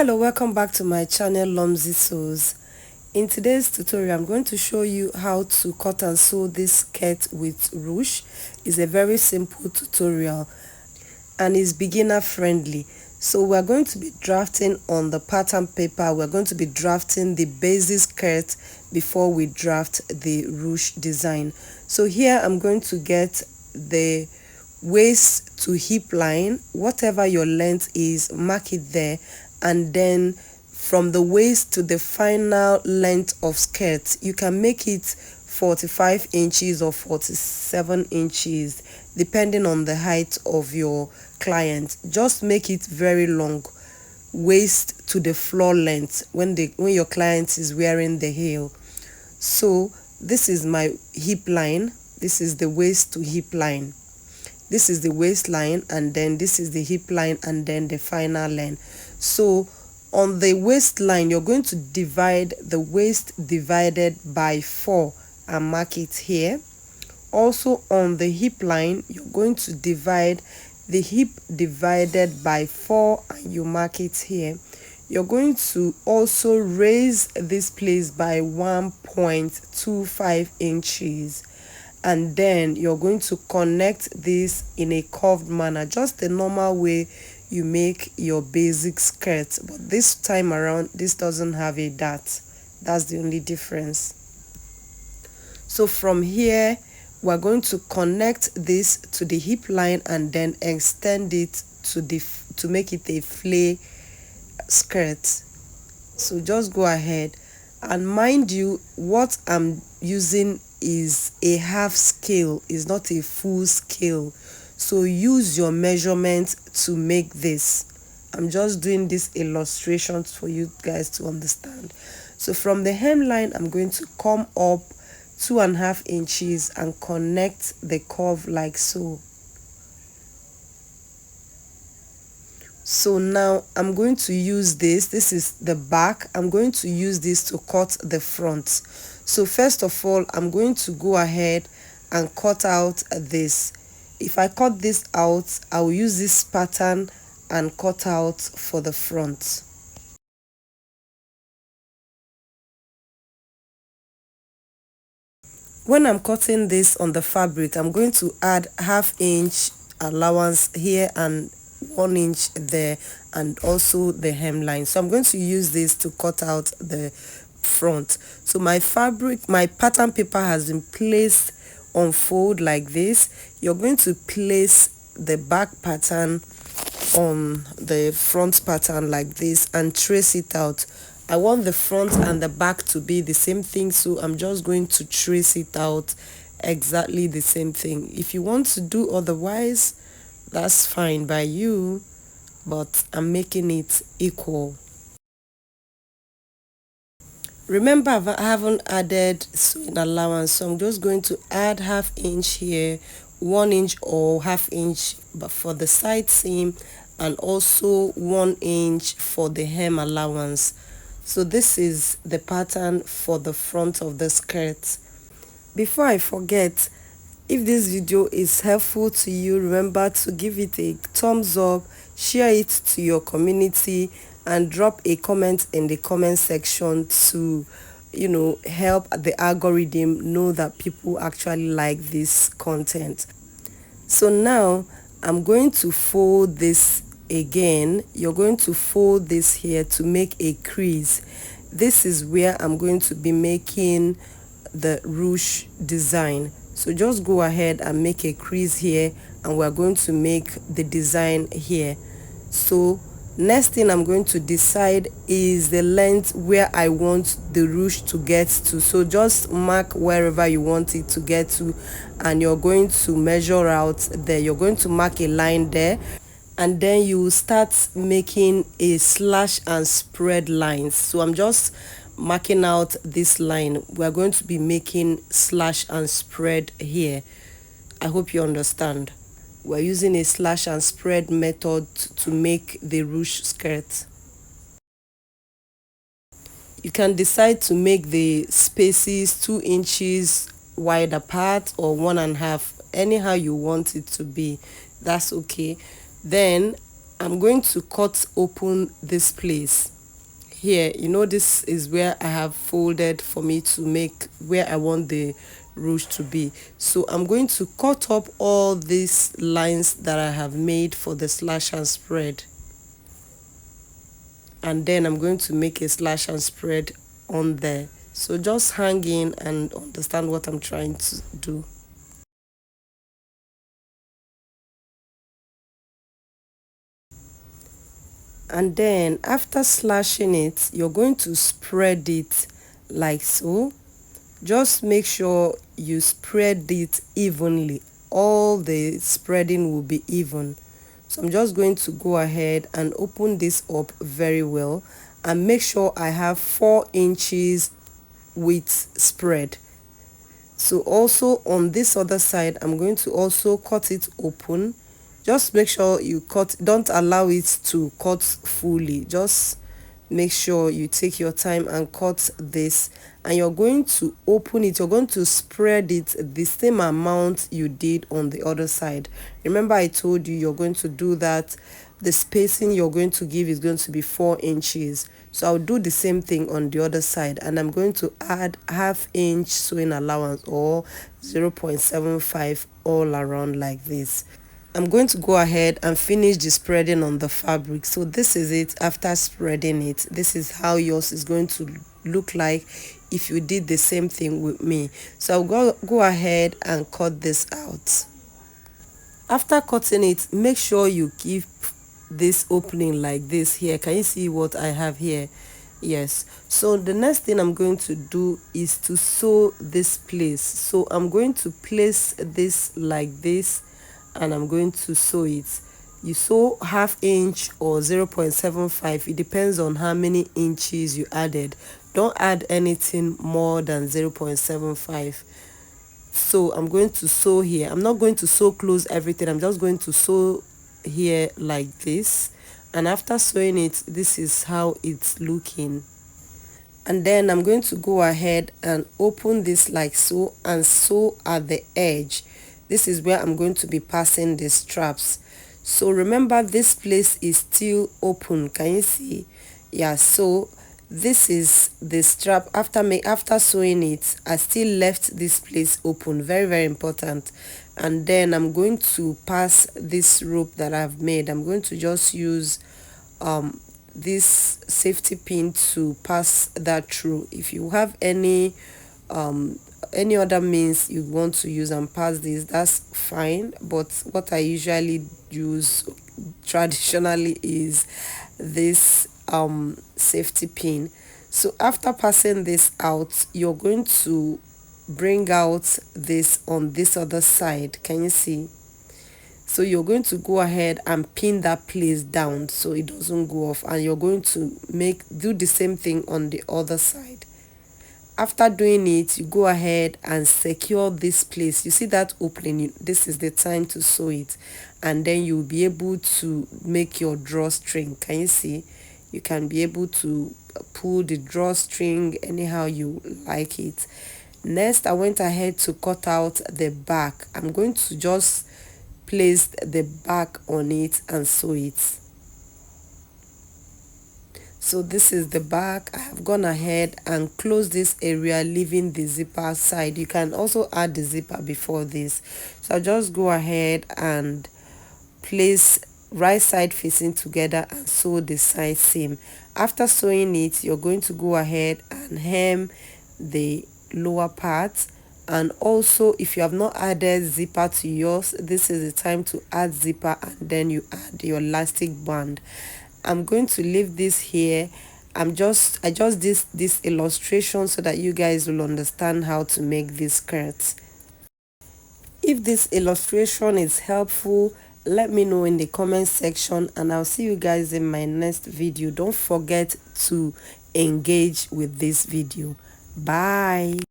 Hello, welcome back to my channel Lomzy Sews. In today's tutorial I'm going to show you how to cut and sew this skirt with ruche. It's a very simple tutorial and is beginner friendly. So we're going to be drafting on the pattern paper. We're going to be drafting the basic skirt before we draft the ruched design. So here I'm going to get the waist to hip line. Whatever your length is, mark it there, and then from the waist to the final length of skirt, you can make it 45 inches or 47 inches depending on the height of your client. Just make it very long, waist to the floor length when your client is wearing the heel. So this is my hip line, this is the waist to hip line, this is the waistline, and then this is the hip line, and then the final line. So on the waistline you're going to divide the waist divided by 4 and mark it here. Also on the hip line you're going to divide the hip divided by 4 and you mark it here. You're going to also raise this place by 1.25 inches, and then you're going to connect this in a curved manner, just the normal way you make your basic skirt, but this time around this doesn't have a dart. That's the only difference. So from here we're going to connect this to the hip line and then extend it to make it a flay skirt. So just go ahead, and mind you, what I'm using is a half scale, is not a full scale, so use your measurement to make this. I'm just doing this illustration for you guys to understand. So from the hemline I'm going to come up 2.5 inches and connect the curve like so. So now I'm going to use this is the back, I'm going to use this to cut the front. So first of all I'm going to go ahead and cut out this. If I cut this out, I will use this pattern and cut out for the front. When I'm cutting this on the fabric, I'm going to add 1/2 inch allowance here and 1 inch there, and also the hemline. So I'm going to use this to cut out the front. So my pattern paper has been placed on fold like this. You're going to place the back pattern on the front pattern like this and trace it out. I want the front and the back to be the same thing, so I'm just going to trace it out exactly the same thing. If you want to do otherwise, that's fine by you, but I'm making it equal. Remember, I haven't added sewing allowance, so I'm just going to add 1/2 inch here, 1 inch or 1/2 inch but for the side seam, and also 1 inch for the hem allowance. So this is the pattern for the front of the skirt. Before I forget, if this video is helpful to you, remember to give it a thumbs up, share it to your community, and drop a comment in the comment section to help the algorithm know that people actually like this content. So now I'm going to fold this again. You're going to fold this here to make a crease. This is where I'm going to be making the ruched design. So just go ahead and make a crease here, and we're going to make the design here. So next thing I'm going to decide is the length where I want the ruche to get to. So just mark wherever you want it to get to, and you're going to measure out there. You're going to mark a line there, and then you start making a slash and spread lines. So I'm just marking out this line. We're going to be making slash and spread here. I hope you understand. We're using a slash and spread method to make the ruched skirt. You can decide to make the spaces 2 inches wide apart or 1.5, anyhow you want it to be. That's okay. Then I'm going to cut open this place here. You know, this is where I have folded for me to make where I want the ruche to be. So I'm going to cut up all these lines that I have made for the slash and spread, and then I'm going to make a slash and spread on there. So just hang in and understand what I'm trying to do. And then after slashing it, you're going to spread it like so. Just make sure you spread it evenly. All the spreading will be even. So I'm just going to go ahead and open this up very well and make sure I have 4 inches width spread. So also on this other side, I'm going to also cut it open. Just make sure you cut, don't allow it to cut fully. Just make sure you take your time and cut this, and you're going to open it. You're going to spread it the same amount you did on the other side. Remember, I told you you're going to do that. The spacing you're going to give is going to be 4 inches. So I'll do the same thing on the other side, and I'm going to add ½ inch sewing allowance or 0.75 all around like this. I'm going to go ahead and finish the spreading on the fabric. So this is it after spreading it. This is how yours is going to look like if you did the same thing with me. So I'll go ahead and cut this out. After cutting it, make sure you keep this opening like this here. Can you see what I have here? Yes. So the next thing I'm going to do is to sew this place. So I'm going to place this like this, and I'm going to sew it. You sew ½ inch or 0.75. It depends on how many inches you added. Don't add anything more than 0.75. So I'm going to sew here. I'm not going to sew close everything. I'm just going to sew here like this, and after sewing it, this is how it's looking. And then I'm going to go ahead and open this like so and sew at the edge. This is where I'm going to be passing the straps. So remember, this place is still open. Can you see? Yeah, so this is the strap. After sewing it, I still left this place open. Very, very important. And then I'm going to pass this rope that I've made. I'm going to just use this safety pin to pass that through. If you have any other means you want to use and pass this, that's fine, but what I usually use traditionally is this safety pin. So after passing this out, you're going to bring out this on this other side. Can you see? So you're going to go ahead and pin that place down so it doesn't go off, and you're going to do the same thing on the other side. After doing it, you go ahead and secure this place. You see that opening? This is the time to sew it, and then you'll be able to make your drawstring. Can you see? You can be able to pull the drawstring anyhow you like it. Next, I went ahead to cut out the back. I'm going to just place the back on it and sew it. So this is the back. I have gone ahead and closed this area, leaving the zipper side. You can also add the zipper before this. So I'll just go ahead and place right side facing together and sew the side seam. After sewing it, you're going to go ahead and hem the lower part. And also, if you have not added zipper to yours, this is the time to add zipper, and then you add your elastic band. I'm going to leave this here. I just did this illustration so that you guys will understand how to make this skirt. If this illustration is helpful, let me know in the comment section, and I'll see you guys in my next video. Don't forget to engage with this video. Bye.